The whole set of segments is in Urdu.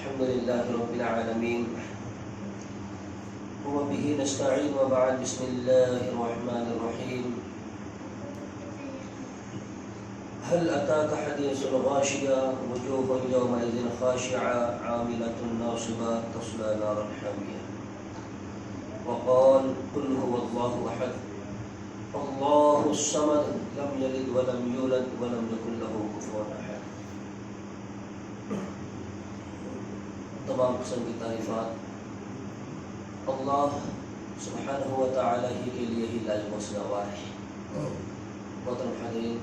الحمد لله رب العالمين وبه نستعين وبعد بسم الله الرحمن الرحيم هل أتاك حديث الغاشية وجوه يومئذ خاشعة عاملة ناصبة تصلى نارا حامية وقال قل هو الله أحد الله الصمد لم يلد ولم يولد ولم يكن له كفوا أحد. تمام قسم کی تعریفات اللہ سبحانہ و تعالی ہی کے لیے ہی لازم و سزاوار ہے. محترم حاضرین،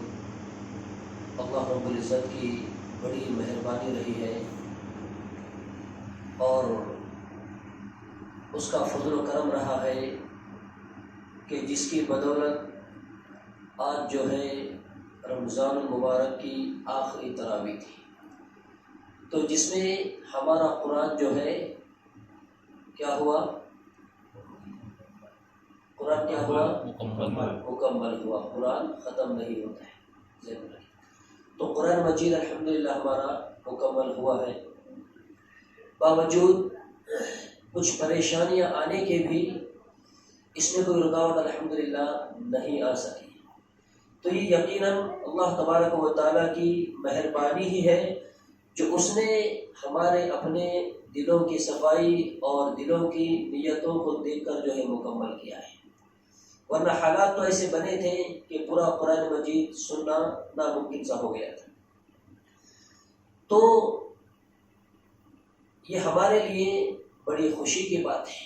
اللہ رب العزت کی بڑی مہربانی رہی ہے اور اس کا فضل و کرم رہا ہے کہ جس کی بدولت آج جو ہے رمضان المبارک کی آخری تراویح تھی، تو جس میں ہمارا قرآن جو ہے کیا ہوا؟ قرآن کیا ہوا؟ مکمل ہوا. قرآن ختم نہیں ہوتا ہے. تو قرآن مجید الحمدللہ ہمارا مکمل ہوا ہے. باوجود کچھ پریشانیاں آنے کے بھی اس میں کوئی رکاوٹ الحمدللہ نہیں آ سکی. تو یہ یقیناً اللہ تبارک و تعالیٰ کی مہربانی ہی ہے جو اس نے ہمارے اپنے دلوں کی صفائی اور دلوں کی نیتوں کو دیکھ کر جو ہے مکمل کیا ہے. ورنہ حالات تو ایسے بنے تھے کہ پورا قرآن مجید سننا ناممکن سا ہو گیا تھا. تو یہ ہمارے لیے بڑی خوشی کی بات ہے،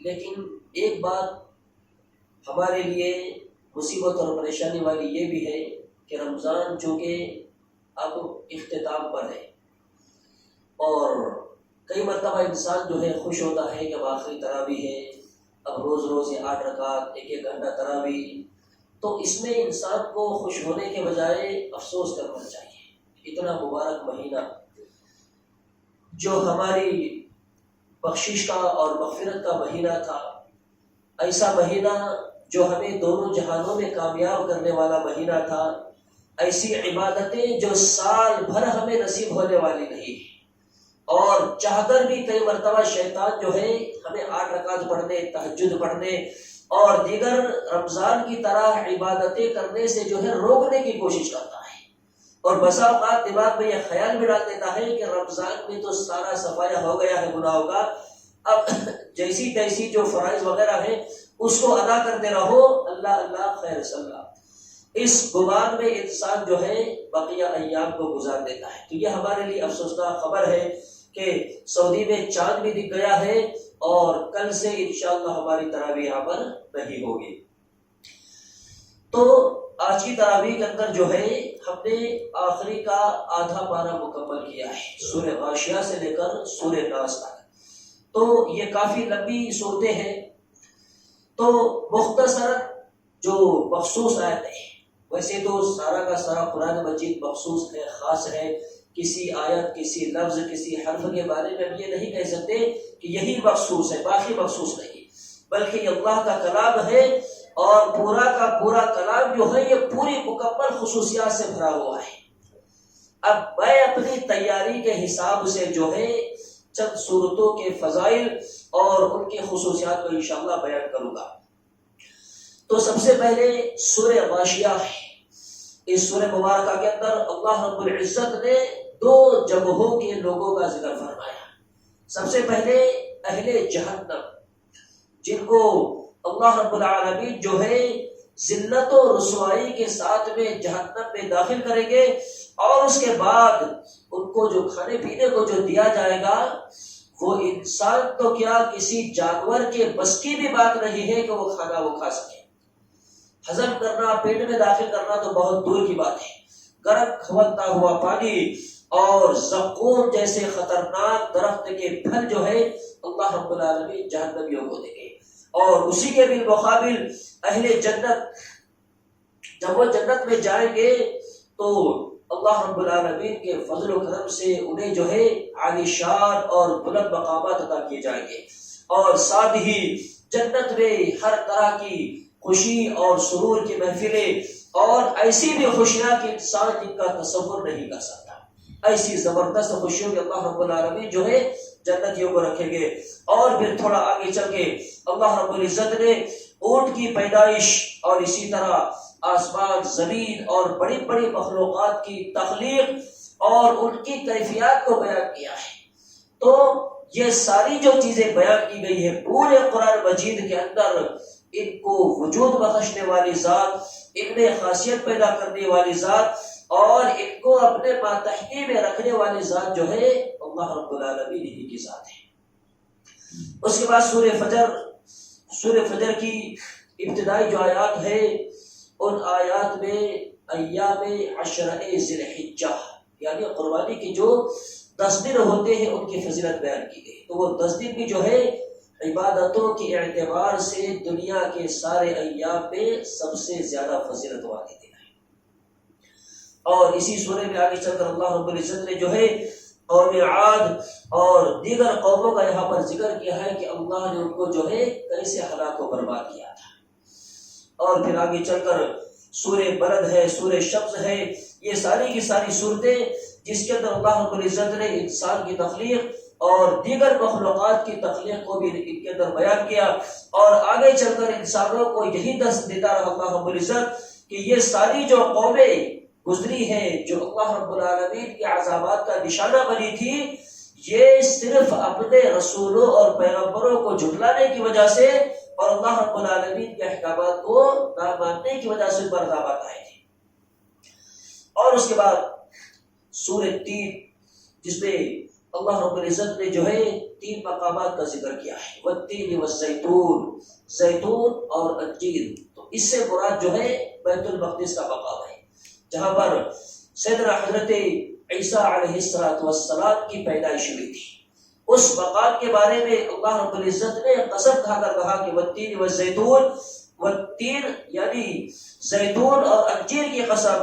لیکن ایک بات ہمارے لیے مصیبت اور پریشانی والی یہ بھی ہے کہ رمضان چونکہ اب اختتام پر ہے اور کئی مرتبہ انسان جو ہے خوش ہوتا ہے کہ اب آخری تراویح ہے، اب روز روز یہ 8 رکعت 1 گھنٹہ تراویح. تو اس میں انسان کو خوش ہونے کے بجائے افسوس کرنا چاہیے. اتنا مبارک مہینہ جو ہماری بخشش کا اور مغفرت کا مہینہ تھا، ایسا مہینہ جو ہمیں دونوں جہانوں میں کامیاب کرنے والا مہینہ تھا، ایسی عبادتیں جو سال بھر ہمیں نصیب ہونے والی نہیں، اور چاہ کر بھی کئی مرتبہ شیطان جو ہے ہمیں 8 رکعت پڑھنے، تہجد پڑھنے اور دیگر رمضان کی طرح عبادتیں کرنے سے جو ہے روکنے کی کوشش کرتا ہے. اور بسا اوقات دماغ میں یہ خیال بھی ڈال دیتا ہے کہ رمضان میں تو سارا صفایا ہو گیا ہے گناہوں کا، اب جیسی تیسی جو فرائض وغیرہ ہیں اس کو ادا کرتے رہو، اللہ اللہ خیر صلی. اس گمان میں انسان جو ہے بقیہ ایام کو گزار دیتا ہے. تو یہ ہمارے لیے افسوسناک خبر ہے کہ سعودی میں چاند بھی دکھ گیا ہے اور کل سے انشاءاللہ ہماری تراویح یہاں پر نہیں ہوگی. تو آج کی تراویح کے اندر جو ہے ہم نے آخری کا آدھا پارہ مکمل کیا ہے، سورہ غاشیہ سے لے کر سورہ ناس تک. تو یہ کافی لمبی صورتیں ہیں. تو مختصر جو مخصوص آیتیں ہیں، ویسے تو سارا کا سارا قرآن مجید مخصوص ہے، خاص ہے. کسی آیت، کسی لفظ، کسی حرف کے بارے میں ہم یہ نہیں کہہ سکتے کہ یہی مخصوص ہے باقی مخصوص نہیں، بلکہ یہ اللہ کا کلام ہے اور پورا کا پورا کلام جو ہے یہ پوری مکمل خصوصیات سے بھرا ہوا ہے. اب میں اپنی تیاری کے حساب سے جو ہے چند صورتوں کے فضائل اور ان کی خصوصیات کو انشاءاللہ بیان کروں گا. تو سب سے پہلے سورہ غاشیہ ہے. اس سورہ مبارکہ کے اندر اللہ رب العزت نے 2 جگہوں کے لوگوں کا ذکر فرمایا. سب سے پہلے اہل جہنم، جن کو اللہ رب العالمین جو ہے ذلت و رسوائی کے ساتھ میں جہنم میں داخل کریں گے، اور اس کے بعد ان کو جو کھانے پینے کو جو دیا جائے گا وہ انسان تو کیا کسی جانور کے بس کی بھی بات نہیں ہے کہ وہ کھانا وہ کھا سکے. ہضم کرنا، پیٹ میں داخل کرنا تو بہت دور کی بات ہے. گرم کھولتا ہوا پانی اور زقوم جیسے خطرناک درخت کے پھل جو ہے اللہ رب العالمین جہنمیوں کو دیں گے. اور اسی کے بالمقابل اہل جنت جب وہ جنت میں جائیں گے تو اللہ رب العالمین کے فضل و کرم سے انہیں جو ہے عالی شان اور بلند مقامات عطا کیے جائیں گے. اور ساتھ ہی جنت میں ہر طرح کی خوشی اور سرور کی محفلیں اور ایسی بھی خوشیاں کہ انسان جن کا تصور نہیں کر سکتا. ایسی زبردست خوشیوں کے اللہ رب العالمین جو ہے جنتیوں کو رکھیں گے۔ اور پھر تھوڑا آگے چل کے اللہ رب العزت نے اونٹ کی پیدائش اور اسی طرح آسمان، زمین اور بڑی بڑی مخلوقات کی تخلیق اور ان کی کیفیات کو بیان کیا ہے۔ تو یہ ساری جو چیزیں بیان کی گئی ہے پورے قرآن مجید کے اندر، ان کو وجود بخشنے والی ذات، ان میں خاصیت پیدا کرنے والی ذات اور ان کو اپنے ماتحتی میں رکھنے والی ذات جو ہے اللہ رب العالمین ہی کی ذات ہے۔ اس کے بعد سورہ فجر کی ابتدائی جو آیات ہے ان آیات میں ایام عشرہ ذی الحجہ یعنی قربانی کے جو 10 دن ہوتے ہیں ان کی فضیلت بیان کی گئی۔ تو وہ 10 دن بھی جو ہے عبادتوں کے اعتبار سے دنیا کے سارے ایام میں سب سے زیادہ فضیلت والے دن ہیں۔ اور اسی سورہ میں آگے چل کر اللہ رب العزت نے جو ہے قوم عاد اور دیگر قوموں کا یہاں پر ذکر کیا ہے کہ اللہ نے ان کو جو ہے کیسے ہلاک و برباد کیا تھا۔ اور پھر آگے چل کر سورہ بلد ہے، سورہ شمس ہے، یہ ساری کی ساری صورتیں جس کے اندر اللہ رب العزت نے انسان کی تخلیق اور دیگر مخلوقات کی تخلیق کو بھی ان کے اندر بیان کیا۔ اور آگے چل کر انسانوں کو یہی درس دیتا رہا اللہ رب العزت کہ یہ ساری جو قومیں گزری ہیں جو اللہ رب العالمین کے عذابات کا نشانہ بنی تھی، یہ صرف اپنے رسولوں اور پیغمبروں کو جھٹلانے کی وجہ سے اور اللہ رب العالمین کے احکامات کو نہ ماننے کی وجہ سے عذابات آئے تھے۔ اور اس کے بعد سورہ تین جس میں اللہ رب العزت نے جو ہے 3 مقامات کا ذکر کیا ہے، والتین والزیتون، زیتون اور انجیر۔ تو اس سے مراد جو ہے بیت المقدس کا مقام ہے جہاں پر سیدنا حضرت عیسیٰ علیہ السلام کی پیدائش ہوئی تھی۔ اس مقام کے بارے میں اللہ رب العزت نے قسم کھا کر کہا کہ والتین والزیتون، والتین یعنی زیتون اور انجیر کی قسم،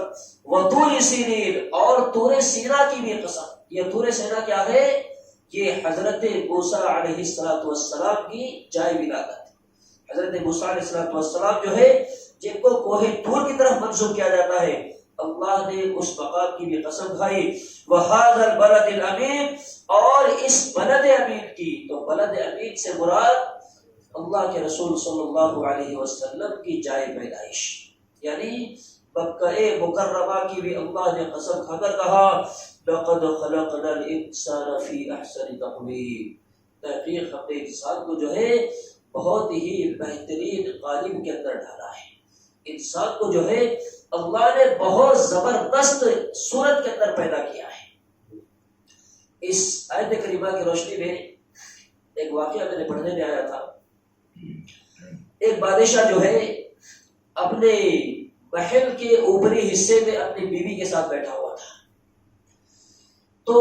وطور سینین اور طور سینا کی بھی قسم۔ یہ طور سینا کیا ہے؟ یہ حضرت موسیٰ علیہ السلام کی جائے ولادت۔ حضرت موسیٰ علیہ السلام جو ہے جن کو کوہ طور کی طرف منسوب کیا جاتا ہے، اللہ نے اس مقام کی بھی قسم کھائی، وَهَذَا الْبَلَدِ الْأَمِينِ، اور اس بلد امین کی۔ تو بلد امین سے مراد اللہ کے رسول صلی اللہ علیہ وسلم کی جائے پیدائش، یعنی مکہ مکرمہ کی بھی اللہ نے قسم کھا کر کہا لَقَدْ خَلَقْنَا الْإِنسَانَ فِي أَحْسَنِ تَقْوِيمٍ، تحقیق ہم نے انسان کو جو ہے بہت ہی بہترین قالب کے اندر ڈالا ہے۔ انسان کو جو ہے اللہ نے بہت زبردست صورت کے اندر پیدا کیا ہے۔ اس آیت کریمہ کی روشنی میں ایک واقعہ میں نے پڑھنے میں آیا تھا۔ ایک بادشاہ جو ہے اپنے محل کے اوپری حصے میں اپنی بیوی کے ساتھ بیٹھا ہوا تھا، تو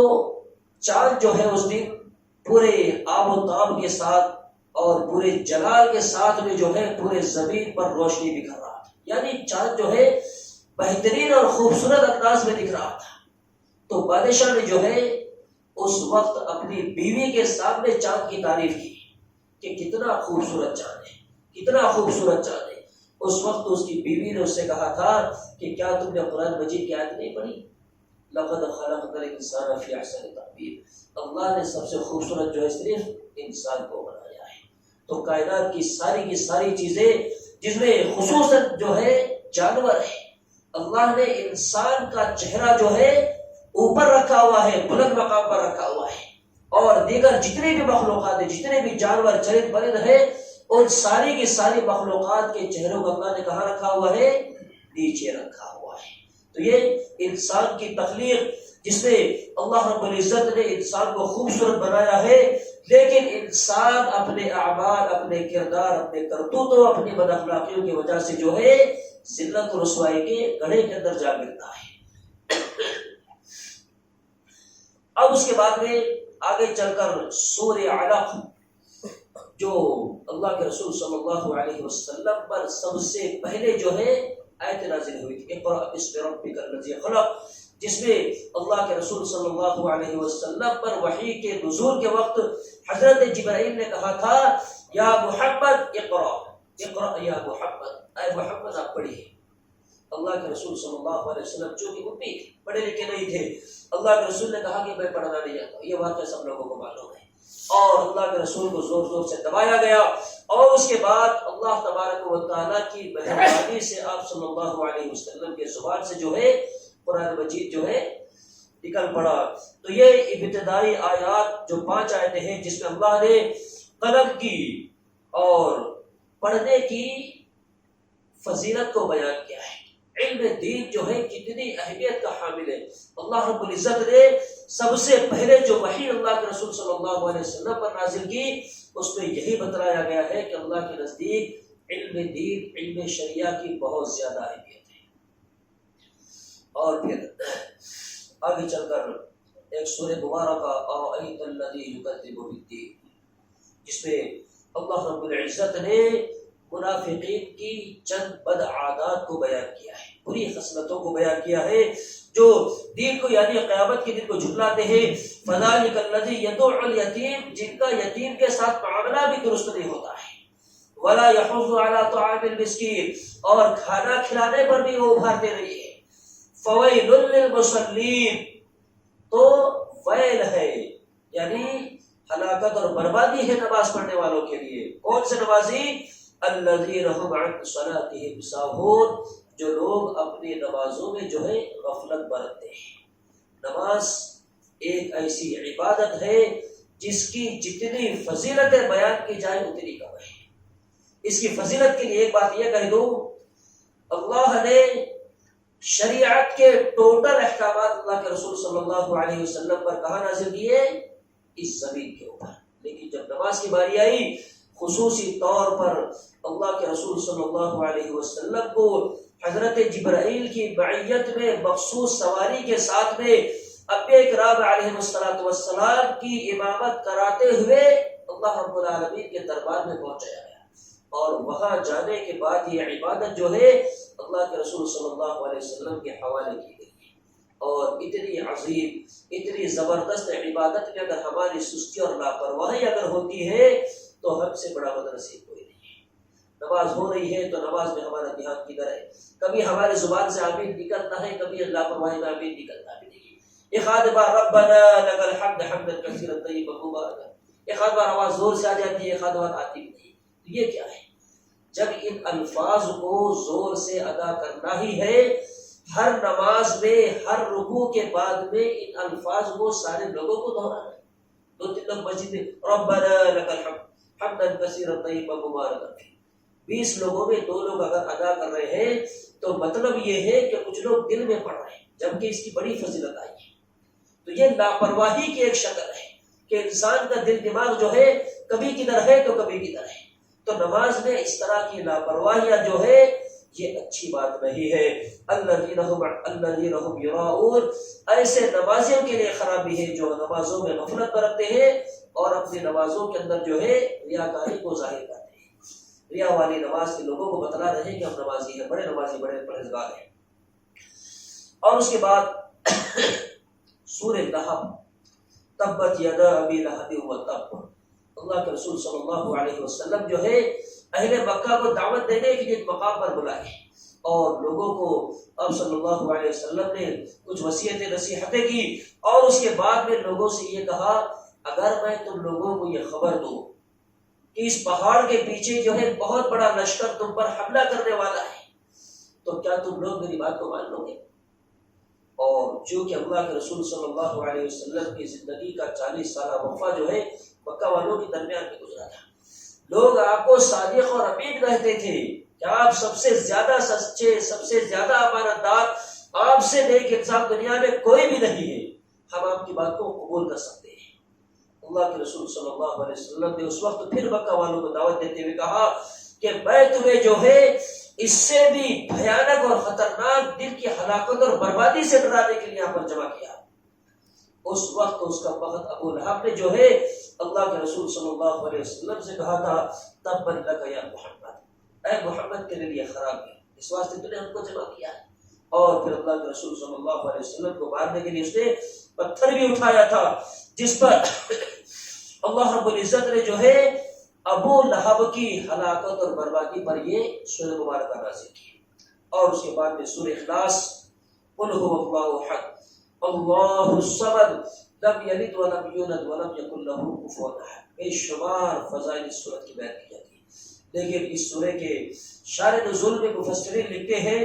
چاند جو ہے اس دن پورے آب و تاب کے ساتھ اور پورے جلال کے ساتھ میں جو ہے پورے زمین پر روشنی بکھر رہا تھا، یعنی چاند جو ہے بہترین اور خوبصورت انداز میں دکھ رہا تھا۔ تو بادشاہ نے جو ہے اس وقت اپنی بیوی کے سامنے چاند کی تعریف کی کہ کتنا خوبصورت چاند ہے، کتنا خوبصورت چاند ہے۔ اس وقت اس کی بیوی نے اس سے کہا تھا کہ کیا تم نے قرآن مجید کی آیت نہیں پڑھی، لقد خلقنا الانسان فی احسن تقویم، اللہ نے سب سے خوبصورت جو ہے صرف انسان کو بنایا ہے۔ تو کائنات کی ساری چیزیں جس میں خصوصاً جو ہے جانور ہے، اللہ نے انسان کا چہرہ جو ہے اوپر رکھا ہوا ہے، بلند مقام پر رکھا ہوا ہے، اور دیگر جتنے بھی مخلوقات ہیں، جتنے بھی جانور چرند پرند ہیں، ان ساری کی ساری مخلوقات کے چہروں کو اللہ نے کہاں رکھا ہوا ہے؟ نیچے رکھا ہوا ہے۔ تو یہ انسان کی تخلیق جس میں اللہ رب العزت نے انسان کو خوبصورت بنایا ہے، لیکن انسان اپنے اعمال، اپنے کردار، اپنے کرتوتوں، اپنی بد اخلاقیوں کی وجہ سے جو ہے ذلت و رسوائی کے گڑھے کے اندر جا گرتا ہے۔ اب اس کے بعد میں آگے چل کر سورہ علق جو اللہ کے رسول صلی اللہ علیہ وسلم پر سب سے پہلے جو ہے آیت نازل ہوئی تھی، اقرأ باسم ربک الذی خلق، جس میں اللہ کے رسول صلی اللہ علیہ وسلم پر وحی کے نزول کے وقت حضرت جبرائیل نے کہا تھا یا محمد اقرأ، اقرأ یا محمد، اے محمد آپ پڑھیے۔ اللہ کے رسول صلی اللہ علیہ وسلم چونکہ امی تھے، پڑھے لکھے نہیں تھے، اللہ کے رسول نے کہا کہ میں پڑھنا نہیں جانتا. یہ واقعہ سب لوگوں کو معلوم ہے. اور اللہ کے رسول کو زور زور سے دبایا گیا، اور اس کے بعد اللہ تبارک و تعالیٰ کی مہربانی سے آپ صلی اللہ علیہ وسلم کے زبان سے جو ہے قرآن مجید جو ہے نکل پڑا. تو یہ ابتدائی آیات جو 5 آیتیں ہیں جس میں اللہ نے قلم کی اور پڑھنے کی فضیلت کو بیان کیا ہے. علم دین جو ہے کتنی اہمیت کا حامل ہے. اللہ رب العزت نے سب سے پہلے جو وحی اللہ کے رسول صلی اللہ علیہ وسلم پر نازل کی اس میں یہی بتلایا گیا ہے کہ اللہ کے نزدیک علم دین، علم شریعہ کی بہت زیادہ اہمیت ہے. اور پھر آگے چل کر ایک سورہ مبارکہ اَرَأَيْتَ الَّذِي يُكَذِّبُ بِالدِّينِ، جس میں اللہ رب العزت نے منافقین کی چند بد عادات کو بیان کیا ہے، بری خصلتوں کو بیان کیا ہے جو دین کو یعنی قیامت کے دن کو جھٹلاتے ہیں. فَذَلِكَ الَّذِي يَدُعُّ الْيَتِيمَ، جن کا یتیم کے ساتھ معاملہ بھی درست نہیں ہوتا ہے. وَلَا يَحُضُّ عَلَىٰ طَعَامِ الْمِسْكِينِ، اور کھانا کھلانے پر بھی وہ ابھارتے نہیں ہیں. فَوَيْلٌ لِّلْمُصَلِّينَ، تو ویل ہے یعنی ہلاکت اور بربادی ہے نماز پڑھنے والوں کے لیے. کون سے نمازی؟ الذین هم عن صلاتهم ساہون، جو لوگ اپنی نمازوں میں جو ہے غفلت برتتے ہیں. نماز ایک ایسی عبادت ہے جس کی جتنی فضیلتیں بیان کی جائے اتنی کم ہے. اس کی فضیلت کے لیے ایک بات یہ کہہ دوں، اللہ نے شریعت کے ٹوٹل احکامات اللہ کے رسول صلی اللہ علیہ وسلم پر کہاں نازل کیے؟ اس زمین کے اوپر. لیکن جب نماز کی باری آئی خصوصی طور پر اللہ کے رسول صلی اللہ علیہ وسلم کو حضرت جبرائیل کی معیت میں مخصوص سواری کے ساتھ میں انبیاء کرام علیہ السلام کی امامت کراتے ہوئے اللہ رب العالمین کے دربار میں پہنچایا گیا، اور وہاں جانے کے بعد یہ عبادت جو ہے اللہ کے رسول صلی اللہ علیہ وسلم کے حوالے کی گئی ہے. اور اتنی عظیم، اتنی زبردست عبادت میں اگر ہماری سستی اور لاپرواہی اگر ہوتی ہے تو ہم سے بڑا بدنصیب کوئی نہیں ہے. نماز ہو رہی ہے تو نماز میں ہمارا دھیان کدھر ہے؟ کبھی ہمارے زبان سے آمین نکلتا ہے، کبھی لاپرواہی میں آمین نکلتا بھی نہیں. ایک آدھ بار ربنا لک الحمد حمدا کثیرا طیبا مبارکا، ایک آدھ بار آواز زور سے آ جاتی ہے، ایک آدھ بار آتی بھی نہیں. تو یہ کیا ہے؟ جب ان الفاظ کو زور سے ادا کرنا ہی ہے، ہر نماز میں ہر رکوع کے بعد میں ان الفاظ کو سارے لوگوں کو دہرانا ہے. 2-3 لوگ مسجد میں ربنا لک الحمد حمدا کثیرا طیبا مبارکا، 20 لوگوں میں 2 لوگ اگر ادا کر رہے ہیں تو مطلب یہ ہے کہ کچھ لوگ دل میں پڑھ رہے ہیں، جبکہ اس کی بڑی فضیلت آئی ہے. تو یہ لاپرواہی کی ایک شکل ہے کہ انسان کا دل دماغ جو ہے کبھی کدھر ہے تو کبھی کدھر ہے. تو نماز میں اس طرح کی لاپرواہیاں جو ہے یہ اچھی بات نہیں ہے. الذین هم یراؤون، ایسے نمازیوں کے لیے خرابی ہے جو نمازوں میں غفلت برتتے ہیں اور اپنی نمازوں کے اندر جو ہے ریاکاری کو ظاہر کرتے ہیں. ریا والی نماز کے لوگوں کو بتلا رہے ہیں کہ ہم نمازی ہیں، بڑے نمازی، بڑے پرہیزگار ہیں. اور اس کے بعد سورہ لہب، تبت یدا ابی لہب وتب، اللہ کے رسول صلی اللہ علیہ وسلم جو ہے اہل مکہ کو دعوت دینے کے لیے ایک مقام پر بلائے، اور لوگوں کو آپ صلی اللہ علیہ وسلم نے کچھ وصیتیں نصیحتیں کی، اور اس کے بعد میں لوگوں سے یہ کہا اگر میں تم لوگوں کو یہ خبر دوں کہ اس پہاڑ کے پیچھے جو ہے بہت بڑا لشکر تم پر حملہ کرنے والا ہے تو کیا تم لوگ میری بات کو مان لو گے؟ اور چونکہ اللہ کے رسول صلی اللہ علیہ وسلم کی زندگی کا 40 سالہ وقفہ جو ہے مکہ والوں کے درمیان میں گزرا تھا، لوگ آپ کو صادق اور امین کہتے تھے کہ آپ سب سے زیادہ سچے، سب سے زیادہ امانت دار، آپ سے نیک انسان دنیا میں کوئی بھی نہیں ہے، ہم آپ کی بات کو قبول کر سکتے ہیں. اللہ کے رسول صلی اللہ علیہ وسلم نے اس وقت پھر مکہ والوں کو دعوت دیتے ہوئے کہا کہ میں تمہیں جو ہے اس سے بھی بھیانک اور خطرناک دل کی ہلاکت اور بربادی سے ڈرانے کے لیے یہاں پر جمع کیا. اس وقت اس کا بخت ابو لہب نے جو ہے اللہ کے رسول صلی اللہ علیہ وسلم سے کہا تھا تبت لک یا محمد، اے محمد تیرے لیے خرابی، اس واسطے تو نے ہم کو جمع کیا ہے. اور پھر اللہ کے رسول صلی اللہ علیہ وسلم کو مارنے کے لیے اس نے پتھر بھی اٹھایا تھا، جس پر اللہ رب العزت نے جو ہے ابو لہب کی ہلاکت اور بربادی پر یہ سورہ مبارکہ نازل کی. اور اس کے بعد میں سورہ اخلاص، قل هو اللہ احد، اللہ الصمد لم یلد ولم یولد ولم یکن لہ کفوا احد. بے شمار فضائل اس سورت کی بیان کی جاتی ہے، لیکن اس سورہ کے شان نزول میں مفسرین لکھتے ہیں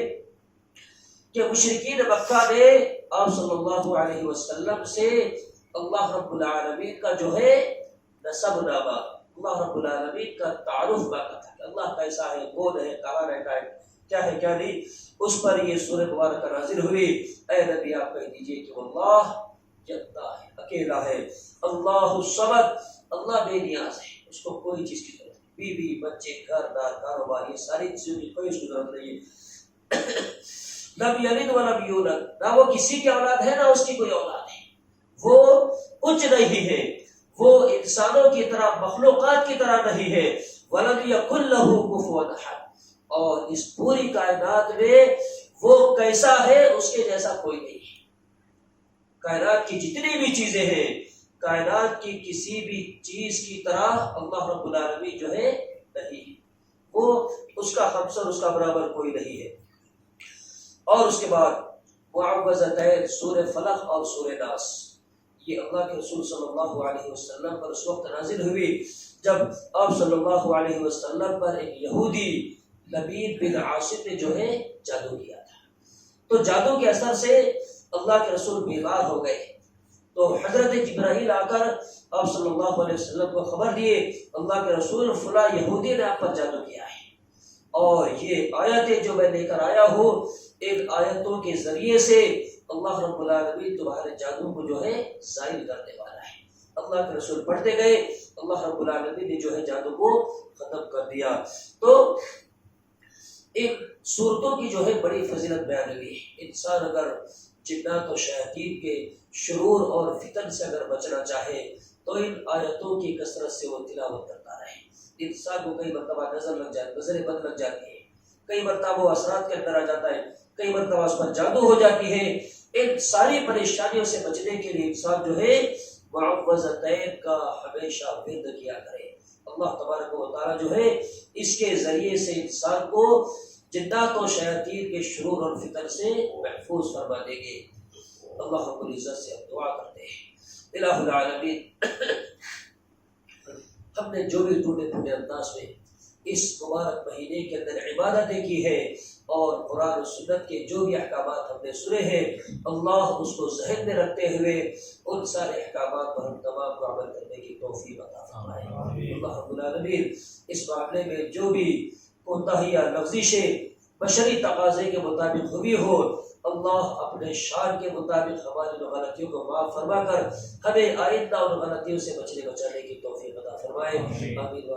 کہ مشرکین مکہ نے آپ صلی اللہ علیہ وسلم سے اللہ رب العالمین کا جو ہے نسب نامہ، اللہ رب العالمین کا تعارف مانگا تھا کہ اللہ کیسا ہے، کون ہے، کہاں رہتا ہے، کیا ہے کیا نہیں. اس پر یہ سورہ مبارکہ نازل ہوئی. اے نبی آپ کہہ دیجئے کہ اللہ جتا ہے، اکیلا ہے. اللہ الصمد، اللہ بے نیاز ہے، اس کو کوئی چیز کی ضرورت نہیں، بیوی بچے گھر دار کاروبار یہ ساری چیزوں کی کوئی اس کو ضرورت نہیں ہے. لم یلد ولم یولد، نہ وہ کسی کی اولاد ہے نہ اس کی کوئی اولاد ہے، وہ کچھ نہیں ہے، وہ انسانوں کی طرح مخلوقات کی طرح نہیں ہے. ولم یکن لہ کفوا احد، اور اس پوری کائنات میں وہ کیسا ہے اس کے جیسا کوئی نہیں ہے. کائنات کی جتنی بھی چیزیں ہیں، کائنات کی کسی بھی چیز کی طرح اللہ رب العالمین جو ہے نہیں ہے، وہ اس کا ہمسر اس کا برابر کوئی نہیں ہے. اور اس کے بعد معوذتین سورہ فلق اور سورہ ناس، یہ اللہ کے رسول صلی اللہ علیہ وسلم پر اس وقت نازل ہوئی جب آپ صلی اللہ علیہ وسلم پر ایک یہودی لبید بن عاصم نے جو ہے جادو کیا تھا. تو جادو کے اثر سے اللہ کے رسول بیمار ہو گئے. تو حضرت جبرائیل آ کر آپ صلی اللہ علیہ وسلم کو خبر دیے اللہ کے رسول فلاں یہودی نے آپ پر جادو کیا ہے، اور یہ آیتیں جو میں لے کر آیا ہوں ان آیتوں کے ذریعے سے اللہ رب العالمین تمہارے جادو کو جو ہے زائل کرنے والا ہے. اللہ کے رسول پڑھتے گئے، اللہ رب العالمین نے جو ہے جادو کو ختم کر دیا. تو ان صورتوں کی جو ہے بڑی فضیلت بیان ہوئی ہے. انسان اگر جنات و شیاطین کے شرور اور فتن سے اگر بچنا چاہے تو ان آیتوں کی کثرت سے وہ تلاوت کرتا رہے. انسان کو کئی مرتبہ نظر لگ جاتی، نظر بد لگ جاتی ہے، کئی مرتبہ وہ اثرات کے اندر آ جاتا ہے، کئی مرتبہ اس پر جادو ہو جاتی ہے. ان ساری پریشانیوں سے بچنے کے لیے انسان جو ہے معوذتین کا ہمیشہ ورد کیا کرے. اللہ تبارک و تعالی جو ہے اس کے ذریعے سے انسان کو جنات و شیاطین کے شرور اور فتن سے محفوظ فرما دیں گے. اللہ رب العزت سے ہم دعا کرتے ہیں الہ العالمین ہم نے جو بھی ٹوٹے پھوٹے انداز میں اس مبارک مہینے کے اندر عبادتیں کی ہے اور قرآن و سنت کے جو بھی احکامات ہم نے سنے ہیں اللہ اس کو ذہن میں رکھتے ہوئے ان سارے احکامات پر ہم تمام کو عمل کرنے کی توفیق عطا فرمائے. اللہ رب العالمین اس معاملے میں جو بھی کوتاہی یا لغزشیں بشری تقاضے کے مطابق ہوئی ہو اللہ اپنے شان کے مطابق ہماری غلطیوں کو معاف فرما کر ہمیں آئندہ ان غلطیوں سے بچنے بچانے کی توفیق عطا فرمائے. آمین.